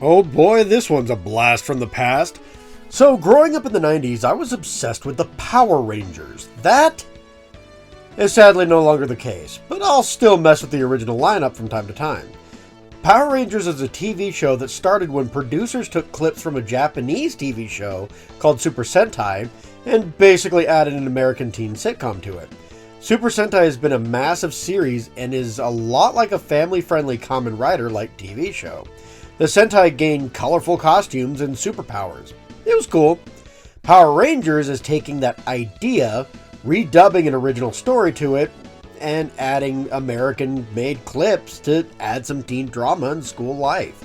Oh boy, this one's a blast from the past. So, growing up in the 90s, I was obsessed with the Power Rangers. That is sadly no longer the case, but I'll still mess with the original lineup from time to time. Power Rangers is a TV show that started when producers took clips from a Japanese TV show called Super Sentai and basically added an American teen sitcom to it. Super Sentai has been a massive series and is a lot like a family-friendly Kamen Rider-like TV show. The Sentai gained colorful costumes and superpowers. It was cool. Power Rangers is taking that idea, redubbing an original story to it, and adding American-made clips to add some teen drama and school life.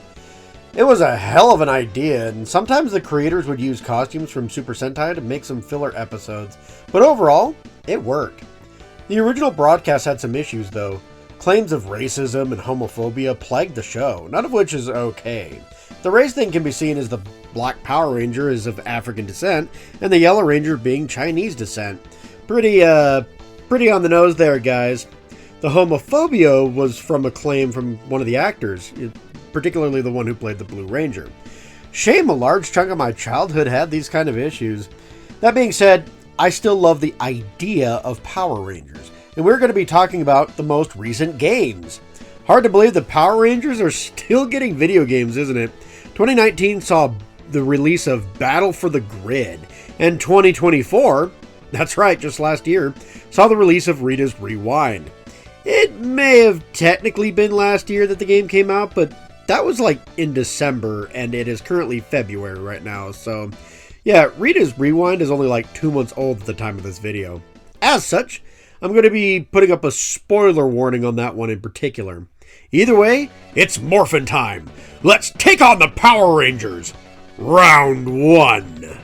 It was a hell of an idea, and sometimes the creators would use costumes from Super Sentai to make some filler episodes, but overall, it worked. The original broadcast had some issues, though. Claims of racism and homophobia plagued the show, none of which is okay. The race thing can be seen as the Black Power Ranger is of African descent, and the Yellow Ranger being Chinese descent. Pretty on the nose there, guys. The homophobia was from a claim from one of the actors, particularly the one who played the Blue Ranger. Shame a large chunk of my childhood had these kind of issues. That being said, I still love the idea of Power Rangers, and we're going to be talking about the most recent games. Hard to believe the Power Rangers are still getting video games, isn't it? 2019 saw the release of Battle for the Grid, and 2024, that's right, just last year, saw the release of Rita's Rewind. It may have technically been last year that the game came out, but that was like in December, and it is currently February right now, so yeah, Rita's Rewind is only like 2 months old at the time of this video. As such, I'm going to be putting up a spoiler warning on that one in particular. Either way, it's morphin' time. Let's take on the Power Rangers. Round 1.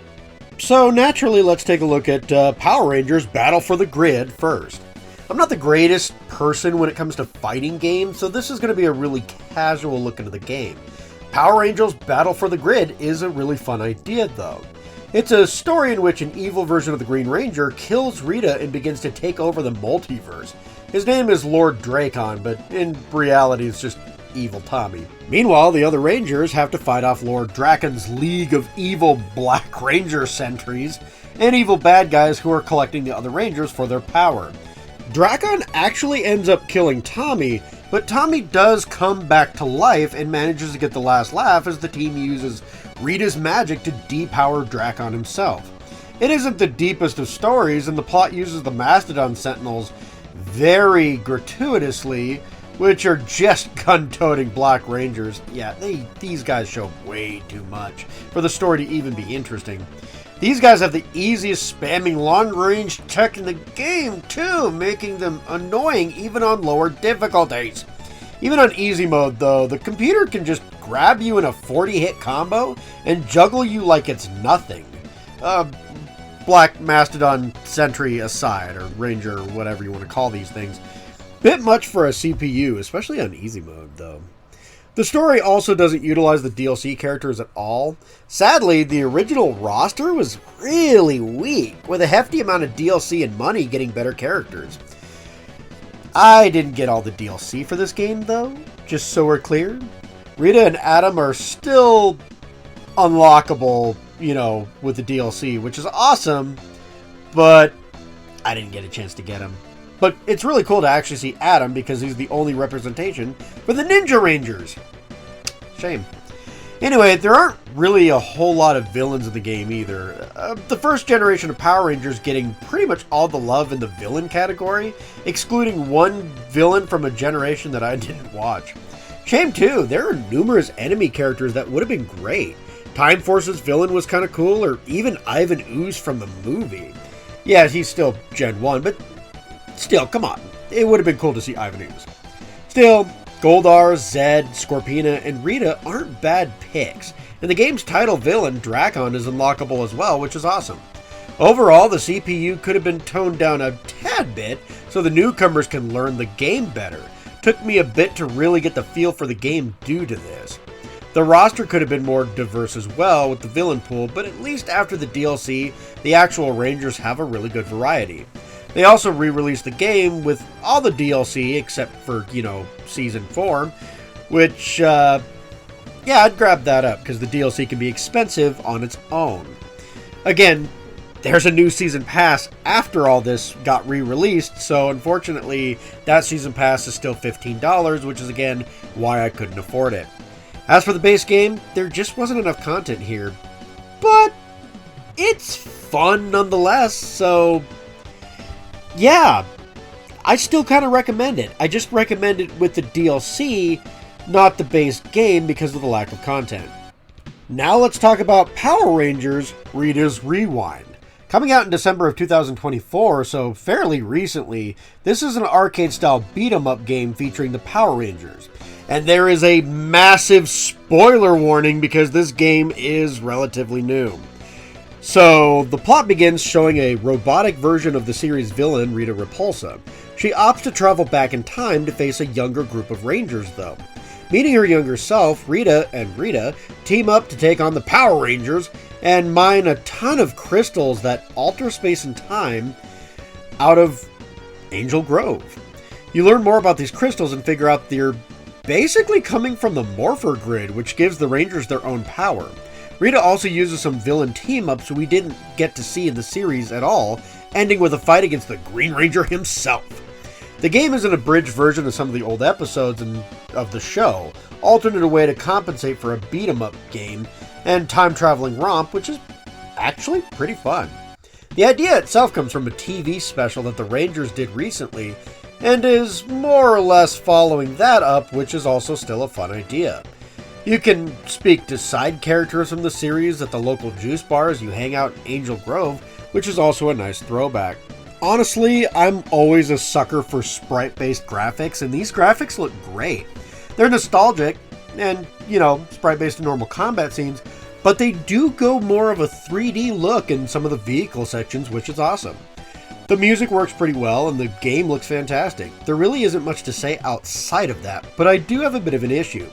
So naturally, let's take a look at Power Rangers Battle for the Grid first. I'm not the greatest person when it comes to fighting games, so this is going to be a really casual look into the game. Power Rangers Battle for the Grid is a really fun idea, though. It's a story in which an evil version of the Green Ranger kills Rita and begins to take over the multiverse. His name is Lord Drakkon, but in reality it's just Evil Tommy. Meanwhile, the other Rangers have to fight off Lord Drakkon's League of Evil Black Ranger sentries and evil bad guys who are collecting the other Rangers for their power. Drakkon actually ends up killing Tommy, but Tommy does come back to life and manages to get the last laugh as the team uses Rita's magic to depower Drakkon himself. It isn't the deepest of stories, and the plot uses the Mastodon Sentinels very gratuitously, which are just gun-toting Black Rangers. Yeah, these guys show way too much for the story to even be interesting. These guys have the easiest spamming long-range tech in the game, too, making them annoying even on lower difficulties. Even on easy mode, though, the computer can just grab you in a 40-hit combo and juggle you like it's nothing. Black Mastodon Sentry aside, or Ranger, or whatever you want to call these things. Bit much for a CPU, especially on easy mode, though. The story also doesn't utilize the DLC characters at all. Sadly, the original roster was really weak, with a hefty amount of DLC and money getting better characters. I didn't get all the DLC for this game, though, just so we're clear. Rita and Adam are still unlockable, with the DLC, which is awesome, but I didn't get a chance to get them. But it's really cool to actually see Adam because he's the only representation for the Ninja Rangers. Shame. Anyway, there aren't really a whole lot of villains in the game either. The first generation of Power Rangers getting pretty much all the love in the villain category, excluding one villain from a generation that I didn't watch. Shame too, there are numerous enemy characters that would have been great. Time Force's villain was kind of cool, or even Ivan Ooze from the movie. Yeah, he's still Gen 1, but still, come on. It would have been cool to see Ivan Ooze. Still, Goldar, Zed, Scorpina, and Rita aren't bad picks, and the game's title villain, Drakkon, is unlockable as well, which is awesome. Overall, the CPU could have been toned down a tad bit so the newcomers can learn the game better. Took me a bit to really get the feel for the game due to this. The roster could have been more diverse as well with the villain pool, but at least after the DLC, the actual Rangers have a really good variety. They also re-released the game with all the DLC except for, Season 4, which, yeah, I'd grab that up because the DLC can be expensive on its own. Again, there's a new season pass after all this got re-released, so unfortunately that season pass is still $15, which is again why I couldn't afford it. As for the base game, there just wasn't enough content here, but it's fun nonetheless, so yeah, I still kind of recommend it. I just recommend it with the DLC, not the base game because of the lack of content. Now let's talk about Power Rangers Rita's Rewind. Coming out in December of 2024, so fairly recently, this is an arcade-style beat-em-up game featuring the Power Rangers. And there is a massive spoiler warning because this game is relatively new. So, the plot begins showing a robotic version of the series villain, Rita Repulsa. She opts to travel back in time to face a younger group of Rangers, though. Meeting her younger self, Rita and Rita team up to take on the Power Rangers and mine a ton of crystals that alter space and time out of Angel Grove. You learn more about these crystals and figure out they're basically coming from the Morpher Grid, which gives the Rangers their own power. Rita also uses some villain team-ups we didn't get to see in the series at all, ending with a fight against the Green Ranger himself. The game is an abridged version of some of the old episodes of the show, altered in a way to compensate for a beat-em-up game and time-traveling romp, which is actually pretty fun. The idea itself comes from a TV special that the Rangers did recently, and is more or less following that up, which is also still a fun idea. You can speak to side characters from the series at the local juice bar as you hang out in Angel Grove, which is also a nice throwback. Honestly, I'm always a sucker for sprite-based graphics, and these graphics look great. They're nostalgic, and, sprite-based in normal combat scenes, but they do go more of a 3D look in some of the vehicle sections, which is awesome. The music works pretty well, and the game looks fantastic. There really isn't much to say outside of that, but I do have a bit of an issue.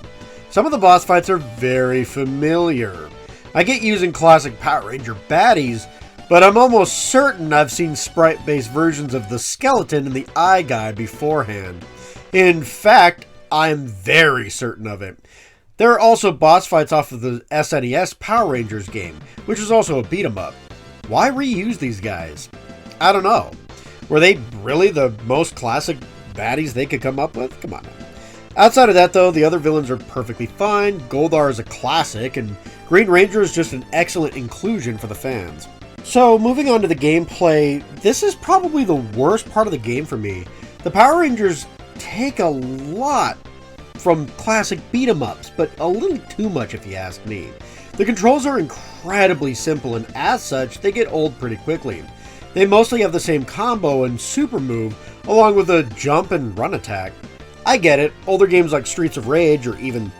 Some of the boss fights are very familiar. I get using classic Power Ranger baddies, but I'm almost certain I've seen sprite-based versions of the skeleton and the eye guy beforehand. In fact, I'm very certain of it. There are also boss fights off of the SNES Power Rangers game, which is also a beat-em-up. Why reuse these guys? I don't know. Were they really the most classic baddies they could come up with? Come on now. Outside of that, though, the other villains are perfectly fine, Goldar is a classic, and Green Ranger is just an excellent inclusion for the fans. So, moving on to the gameplay, this is probably the worst part of the game for me. The Power Rangers take a lot from classic beat-em-ups, but a little too much if you ask me. The controls are incredibly simple, and as such, they get old pretty quickly. They mostly have the same combo and super move, along with a jump and run attack. I get it, older games like Streets of Rage, or even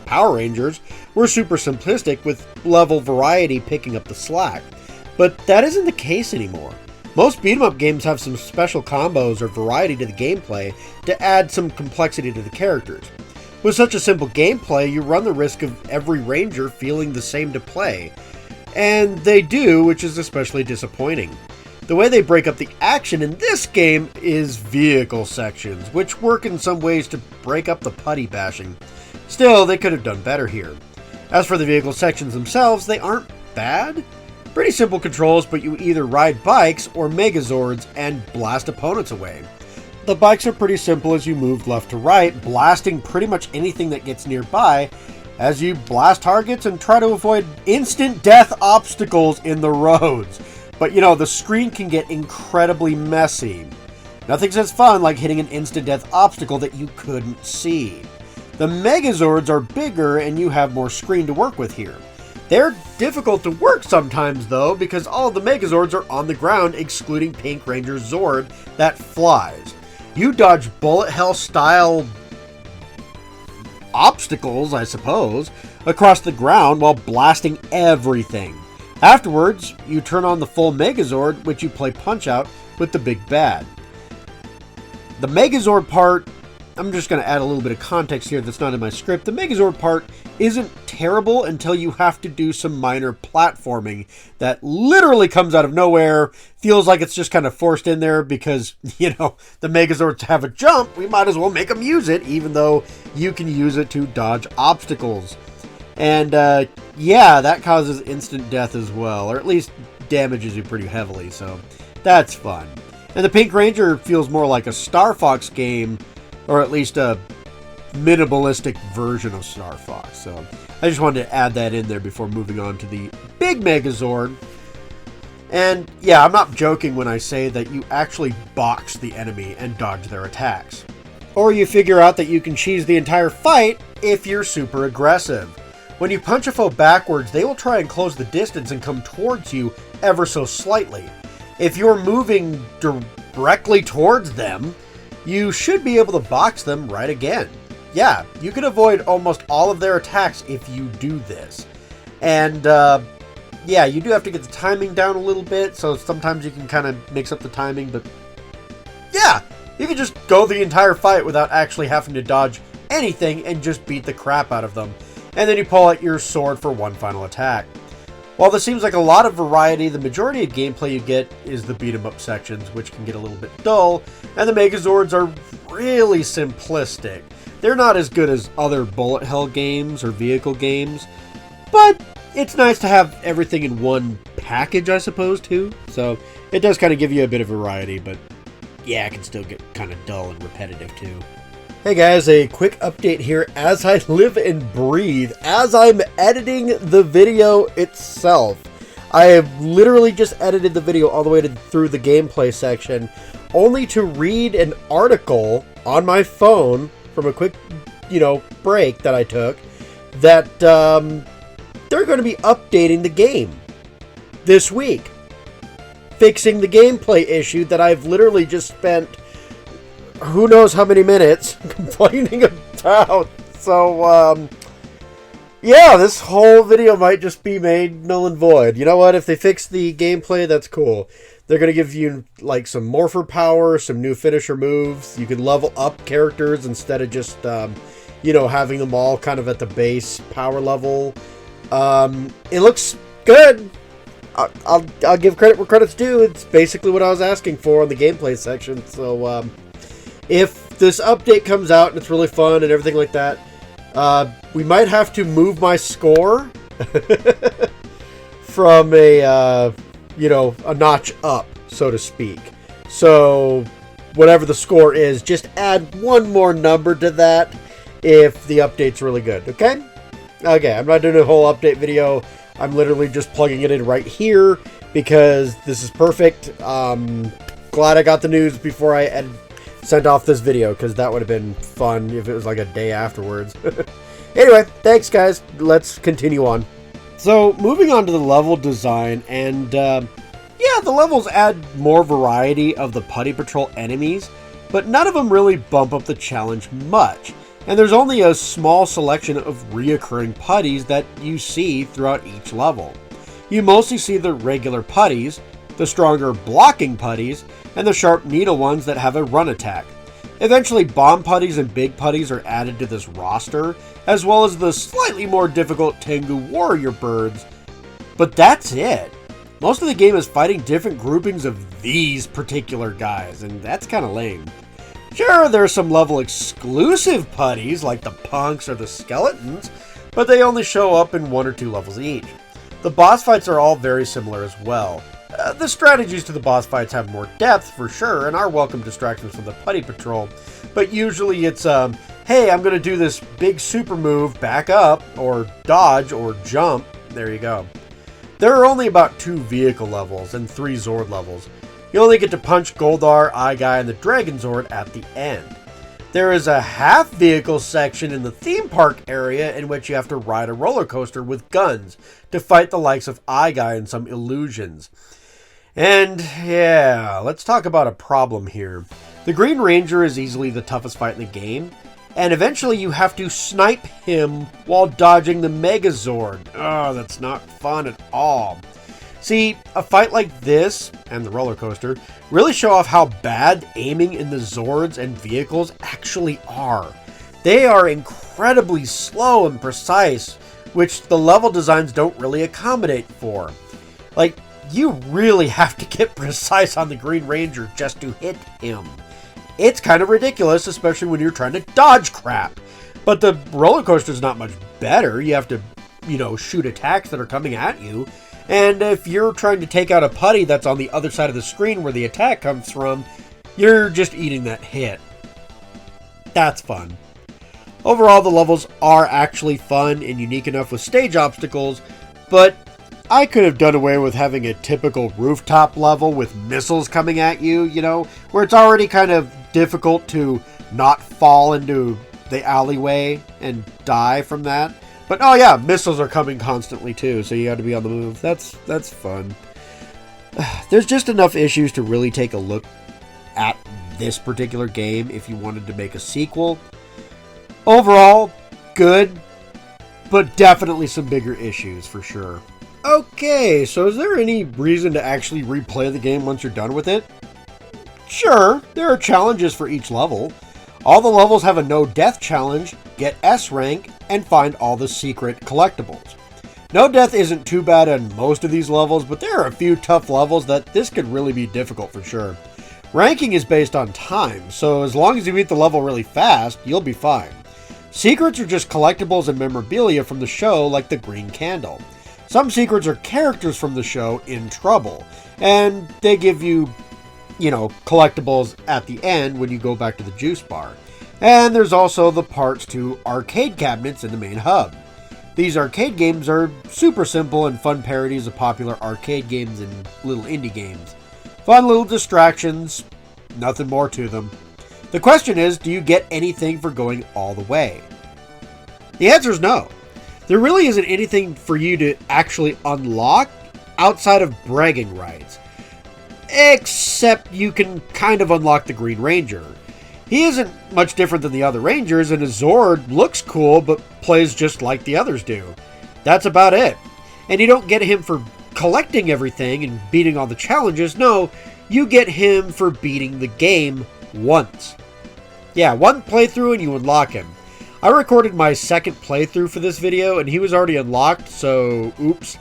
Power Rangers, were super simplistic with level variety picking up the slack. But that isn't the case anymore. Most beat-em-up games have some special combos or variety to the gameplay to add some complexity to the characters. With such a simple gameplay, you run the risk of every Ranger feeling the same to play. And they do, which is especially disappointing. The way they break up the action in this game is vehicle sections, which work in some ways to break up the putty bashing. Still, they could have done better here. As for the vehicle sections themselves, they aren't bad. Pretty simple controls, but you either ride bikes or Megazords and blast opponents away. The bikes are pretty simple as you move left to right, blasting pretty much anything that gets nearby as you blast targets and try to avoid instant death obstacles in the roads. But the screen can get incredibly messy. Nothing's as fun like hitting an instant death obstacle that you couldn't see. The Megazords are bigger and you have more screen to work with here. They're difficult to work sometimes though, because all of the Megazords are on the ground excluding Pink Ranger's Zord that flies. You dodge bullet hell style obstacles, I suppose, across the ground while blasting everything. Afterwards, you turn on the full Megazord, which you play Punch-Out with the big bad. The Megazord part, I'm just going to add a little bit of context here that's not in my script. The Megazord part isn't terrible until you have to do some minor platforming that literally comes out of nowhere, feels like it's just kind of forced in there because, the Megazords have a jump, we might as well make them use it, even though you can use it to dodge obstacles. And yeah, that causes instant death as well, or at least damages you pretty heavily, so that's fun. And the Pink Ranger feels more like a Star Fox game, or at least a minimalistic version of Star Fox. So I just wanted to add that in there before moving on to the big Megazord. And yeah, I'm not joking when I say that you actually box the enemy and dodge their attacks. Or you figure out that you can cheese the entire fight if you're super aggressive. When you punch a foe backwards, they will try and close the distance and come towards you ever so slightly. If you're moving directly towards them, you should be able to box them right again. Yeah, you can avoid almost all of their attacks if you do this. And yeah, you do have to get the timing down a little bit, so sometimes you can kind of mix up the timing, but yeah, you can just go the entire fight without actually having to dodge anything and just beat the crap out of them. And then you pull out your sword for one final attack. While this seems like a lot of variety, the majority of gameplay you get is the beat-em-up sections, which can get a little bit dull, and the Megazords are really simplistic. They're not as good as other bullet hell games or vehicle games, but it's nice to have everything in one package, I suppose, too. So it does kind of give you a bit of variety, but yeah, it can still get kind of dull and repetitive, too. Hey guys, a quick update here as I live and breathe, as I'm editing the video itself. I have literally just edited the video all the way through the gameplay section, only to read an article on my phone from a quick, break that I took, that they're going to be updating the game this week, fixing the gameplay issue that I've literally just spent who knows how many minutes complaining about. So, yeah, this whole video might just be made null and void. You know what? If they fix the gameplay, that's cool. They're going to give you, like, some morpher power, some new finisher moves. You can level up characters instead of just, having them all kind of at the base power level. It looks good. I'll give credit where credit's due. It's basically what I was asking for on the gameplay section. So, if this update comes out and it's really fun and everything like that, we might have to move my score from a notch up, so to speak. So whatever the score is, just add one more number to that if the update's really good, okay? Okay, I'm not doing a whole update video. I'm literally just plugging it in right here because this is perfect. Glad I got the news before I sent off this video, because that would have been fun if it was like a day afterwards. Anyway, thanks guys. Let's continue on. So, moving on to the level design, and yeah, the levels add more variety of the Putty Patrol enemies, but none of them really bump up the challenge much. And there's only a small selection of reoccurring putties that you see throughout each level. You mostly see the regular putties, the stronger blocking putties, and the sharp needle ones that have a run attack. Eventually, bomb putties and big putties are added to this roster, as well as the slightly more difficult Tengu warrior birds. But that's it. Most of the game is fighting different groupings of these particular guys, and that's kind of lame. Sure, there are some level exclusive putties like the punks or the skeletons, but they only show up in 1 or 2 levels each. The boss fights are all very similar as well. The strategies to the boss fights have more depth for sure and are welcome distractions from the Putty Patrol, but usually it's, hey, I'm going to do this big super move, back up, or dodge, or jump. There you go. There are only about 2 vehicle levels and 3 Zord levels. You only get to punch Goldar, Eye Guy, and the Dragon Zord at the end. There is a half vehicle section in the theme park area in which you have to ride a roller coaster with guns to fight the likes of Eye Guy and some illusions. And yeah, let's talk about a problem here. The Green Ranger is easily the toughest fight in the game, and eventually you have to snipe him while dodging the Megazord. Oh, that's not fun at all. See, a fight like this, and the roller coaster, really show off how bad aiming in the Zords and vehicles actually are. They are incredibly slow and precise, which the level designs don't really accommodate for. Like, you really have to get precise on the Green Ranger just to hit him. It's kind of ridiculous, especially when you're trying to dodge crap. But the roller coaster is not much better. You have to shoot attacks that are coming at you. And if you're trying to take out a putty that's on the other side of the screen where the attack comes from, you're just eating that hit. That's fun. Overall, the levels are actually fun and unique enough with stage obstacles, but I could have done away with having a typical rooftop level with missiles coming at you, where it's already kind of difficult to not fall into the alleyway and die from that. But oh yeah, missiles are coming constantly too, so you got to be on the move. That's fun. There's just enough issues to really take a look at this particular game if you wanted to make a sequel. Overall, good, but definitely some bigger issues for sure. Okay, so is there any reason to actually replay the game once you're done with it? Sure, there are challenges for each level. All the levels have a no death challenge, get S rank, and find all the secret collectibles. No death isn't too bad on most of these levels, but there are a few tough levels that this could really be difficult for sure. Ranking is based on time, so as long as you beat the level really fast, you'll be fine. Secrets are just collectibles and memorabilia from the show, like the green candle. Some secrets are characters from the show in trouble, and they give you collectibles at the end when you go back to the juice bar. And there's also the parts to arcade cabinets in the main hub. These arcade games are super simple and fun parodies of popular arcade games and little indie games. Fun little distractions, nothing more to them. The question is, do you get anything for going all the way? The answer is no. There really isn't anything for you to actually unlock outside of bragging rights. Except you can kind of unlock the Green Ranger. He isn't much different than the other Rangers, and his Zord looks cool, but plays just like the others do. That's about it. And you don't get him for collecting everything and beating all the challenges. No, you get him for beating the game once. Yeah, one playthrough and you unlock him. I recorded my second playthrough for this video, and he was already unlocked, so oops.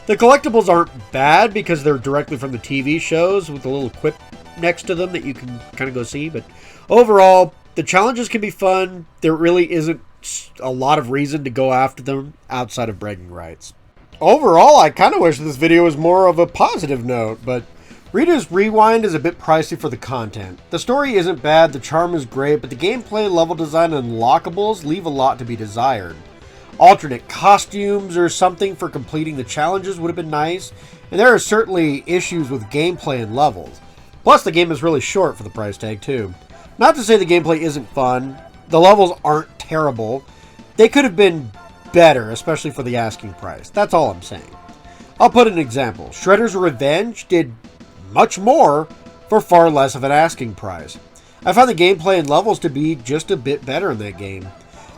The collectibles aren't bad because they're directly from the TV shows with a little quip next to them that you can kind of go see. But overall, the challenges can be fun. There really isn't a lot of reason to go after them outside of bragging rights. Overall, I kind of wish this video was more of a positive note, but Rita's Rewind is a bit pricey for the content. The story isn't bad, the charm is great, but the gameplay, level design, and unlockables leave a lot to be desired. Alternate costumes or something for completing the challenges would have been nice, and there are certainly issues with gameplay and levels. Plus, the game is really short for the price tag, too. Not to say the gameplay isn't fun, the levels aren't terrible. They could have been better, especially for the asking price. That's all I'm saying. I'll put an example. Shredder's Revenge did much more for far less of an asking price. I found the gameplay and levels to be just a bit better in that game.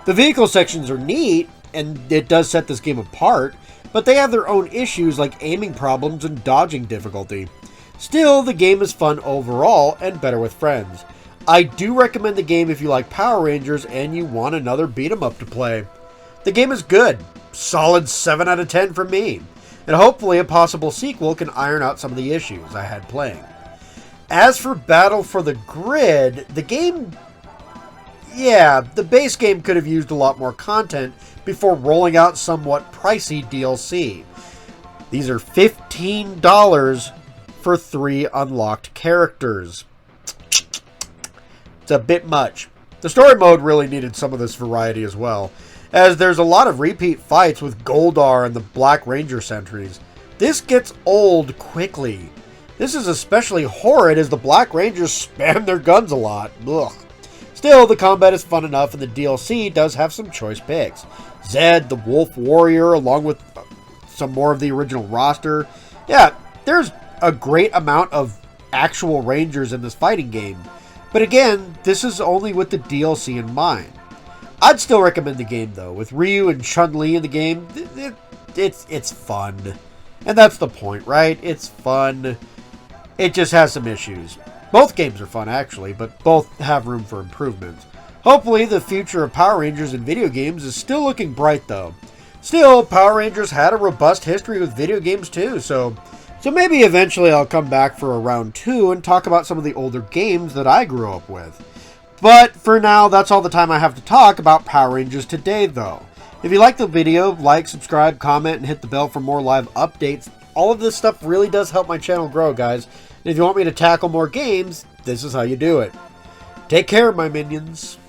The vehicle sections are neat, and it does set this game apart, but they have their own issues like aiming problems and dodging difficulty. Still, the game is fun overall and better with friends. I do recommend the game if you like Power Rangers and you want another beat 'em up to play. The game is good. Solid 7 out of 10 from me. And hopefully a possible sequel can iron out some of the issues I had playing. As for Battle for the Grid, the game... yeah, the base game could have used a lot more content before rolling out somewhat pricey DLC. These are $15 for 3 unlocked characters. It's a bit much. The story mode really needed some of this variety as well, as there's a lot of repeat fights with Goldar and the Black Ranger sentries. This gets old quickly. This is especially horrid as the Black Rangers spam their guns a lot. Ugh. Still, the combat is fun enough and the DLC does have some choice picks. Zed, the Wolf Warrior, along with some more of the original roster. Yeah, there's a great amount of actual Rangers in this fighting game. But again, this is only with the DLC in mind. I'd still recommend the game though. With Ryu and Chun-Li in the game, it's fun. And that's the point, right? It's fun. It just has some issues. Both games are fun actually, but both have room for improvements. Hopefully the future of Power Rangers in video games is still looking bright though. Still, Power Rangers had a robust history with video games too, so maybe eventually I'll come back for a round 2 and talk about some of the older games that I grew up with. But for now, that's all the time I have to talk about Power Rangers today though. If you like the video, like, subscribe, comment, and hit the bell for more live updates. All of this stuff really does help my channel grow, guys. And if you want me to tackle more games, this is how you do it. Take care, my minions.